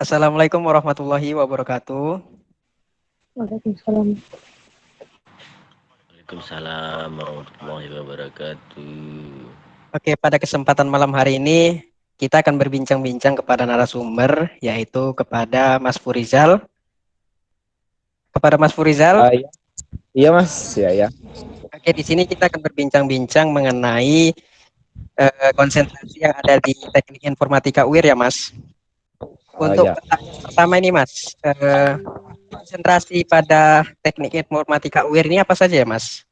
Assalamualaikum warahmatullahi wabarakatuh. Waalaikumsalam. Waalaikumsalam warahmatullahi wabarakatuh. Oke, pada kesempatan malam hari ini kita akan berbincang-bincang kepada narasumber, yaitu kepada Mas Furizal. Kepada Mas Furizal, Iya, iya Mas, ya ya. oke, di sini kita akan berbincang-bincang mengenai konsentrasi yang ada di Teknik Informatika UIR ya, Mas. Untuk Ya. pertanyaan pertama ini, Mas, konsentrasi pada Teknik Informatika UIR ini apa saja ya, Mas?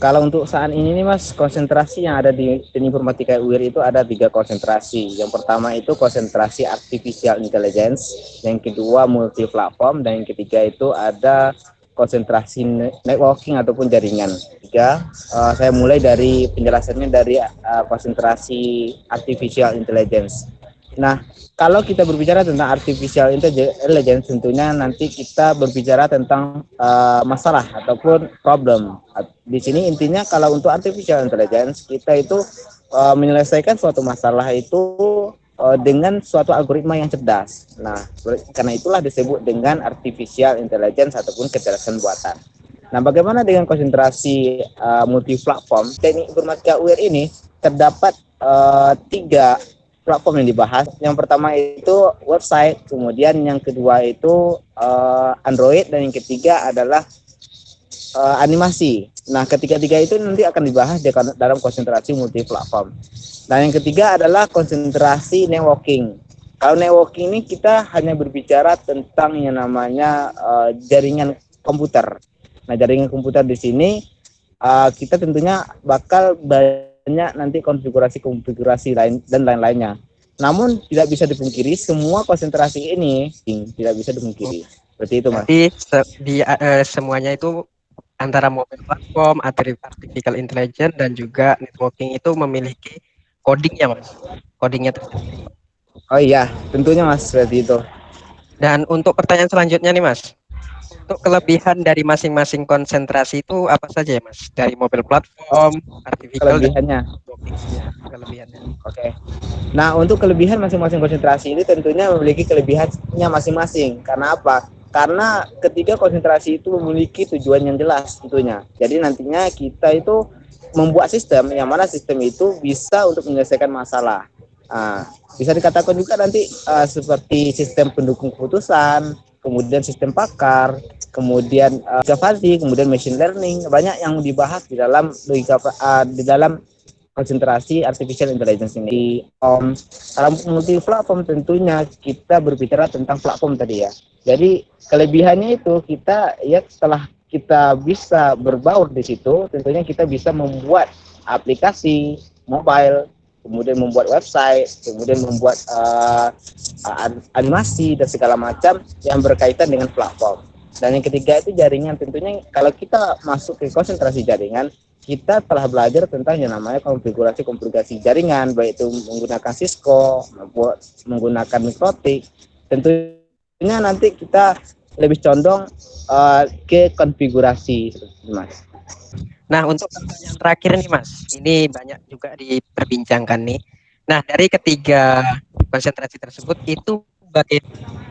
Kalau untuk saat ini nih Mas, konsentrasi yang ada di Informatika UIR itu ada 3 konsentrasi. Yang pertama itu konsentrasi artificial intelligence, yang kedua multi platform, dan yang ketiga itu ada konsentrasi networking ataupun jaringan. Tiga, saya mulai dari penjelasannya dari konsentrasi artificial intelligence. Nah, kalau kita berbicara tentang artificial intelligence, tentunya nanti kita berbicara tentang masalah ataupun problem. Di sini intinya kalau untuk artificial intelligence, kita itu menyelesaikan suatu masalah itu dengan suatu algoritma yang cerdas. Nah, karena itulah disebut dengan artificial intelligence ataupun kecerdasan buatan. Nah, bagaimana dengan konsentrasi multi platform? Teknik informatika UIR ini terdapat 3 platform yang dibahas. Yang pertama itu website, kemudian yang kedua itu Android, dan yang ketiga adalah animasi. Nah, ketiga-tiga itu nanti akan dibahas dalam konsentrasi multi platform. Dan yang ketiga adalah konsentrasi networking. Kalau networking ini kita hanya berbicara tentang yang namanya jaringan komputer. Nah, jaringan komputer di sini kita tentunya bakal banyak nanti konfigurasi lain dan lain-lainnya. Namun tidak bisa dipungkiri semua konsentrasi ini tidak bisa dipungkiri. Seperti itu, Mas. Jadi semuanya itu antara mobile platform, artificial intelligence, dan juga networking itu memiliki codingnya, Mas. Codingnya tersendiri. Oh iya, tentunya Mas, seperti itu. Dan untuk pertanyaan selanjutnya nih, Mas. Untuk kelebihan dari masing-masing konsentrasi itu apa saja ya, Mas? Dari mobile platform, artificial, dan Kelebihannya. networking. Ya, kelebihannya. Oke. Nah, untuk kelebihan masing-masing konsentrasi ini tentunya memiliki kelebihannya masing-masing. Karena apa? Karena ketiga konsentrasi itu memiliki tujuan yang jelas tentunya. Jadi nantinya kita itu membuat sistem yang mana sistem itu bisa untuk menyelesaikan masalah. Nah, bisa dikatakan juga nanti seperti sistem pendukung keputusan, kemudian sistem pakar, kemudian kemudian machine learning, banyak yang dibahas di dalam logika di dalam konsentrasi artificial intelligence ini. Dalam multi platform tentunya kita berbicara tentang platform tadi ya. Jadi kelebihannya itu kita ya setelah kita bisa berbaur di situ, tentunya kita bisa membuat aplikasi mobile, kemudian membuat website, kemudian membuat animasi dan segala macam yang berkaitan dengan platform. Dan yang ketiga itu jaringan. Tentunya kalau kita masuk ke konsentrasi jaringan, kita telah belajar tentang yang namanya konfigurasi jaringan, baik itu menggunakan Cisco, menggunakan Mikrotik. Tentunya nanti kita lebih condong ke konfigurasi, Mas. Nah, untuk pertanyaan terakhir nih, Mas. Ini banyak juga diperbincangkan nih. Nah, dari ketiga konsentrasi tersebut, itu bagaimana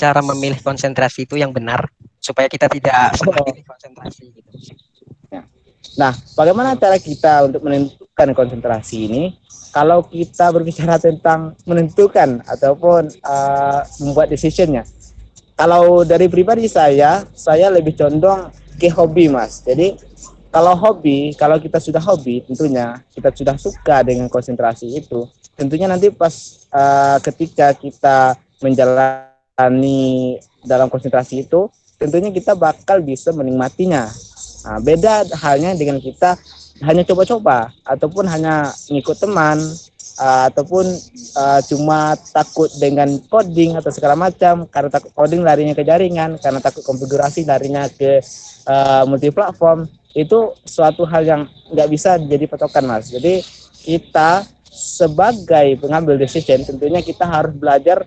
cara memilih konsentrasi itu yang benar supaya kita tidak salah pilih konsentrasi gitu. Nah, bagaimana cara kita untuk menentukan konsentrasi ini? Kalau kita berbicara tentang menentukan ataupun membuat decisionnya, kalau dari pribadi saya lebih condong ke hobi, Mas. Jadi kalau kita sudah hobi, tentunya kita sudah suka dengan konsentrasi itu, tentunya nanti pas ketika kita menjalani dalam konsentrasi itu, tentunya kita bakal bisa menikmatinya. Nah, beda halnya dengan kita hanya coba-coba ataupun hanya ngikut teman ataupun cuma takut dengan coding atau segala macam. Karena takut coding larinya ke jaringan, karena takut konfigurasi larinya ke multi platform. Itu suatu hal yang nggak bisa jadi patokan, Mas. Jadi kita sebagai pengambil decision tentunya kita harus belajar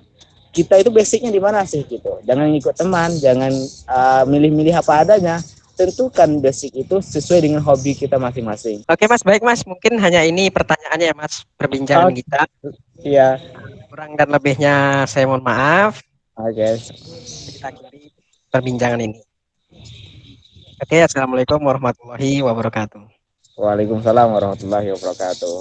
kita itu basicnya di mana sih gitu. Jangan ngikut teman, jangan milih-milih apa adanya. Tentukan basic itu sesuai dengan hobi kita masing-masing. Oke, Mas, baik, Mas. Mungkin hanya ini pertanyaannya ya, Mas, perbincangan kita. Iya. Kurang dan lebihnya saya mohon maaf. Oke. Kita akhiri perbincangan ini. Oke, assalamualaikum warahmatullahi wabarakatuh. Waalaikumsalam warahmatullahi wabarakatuh.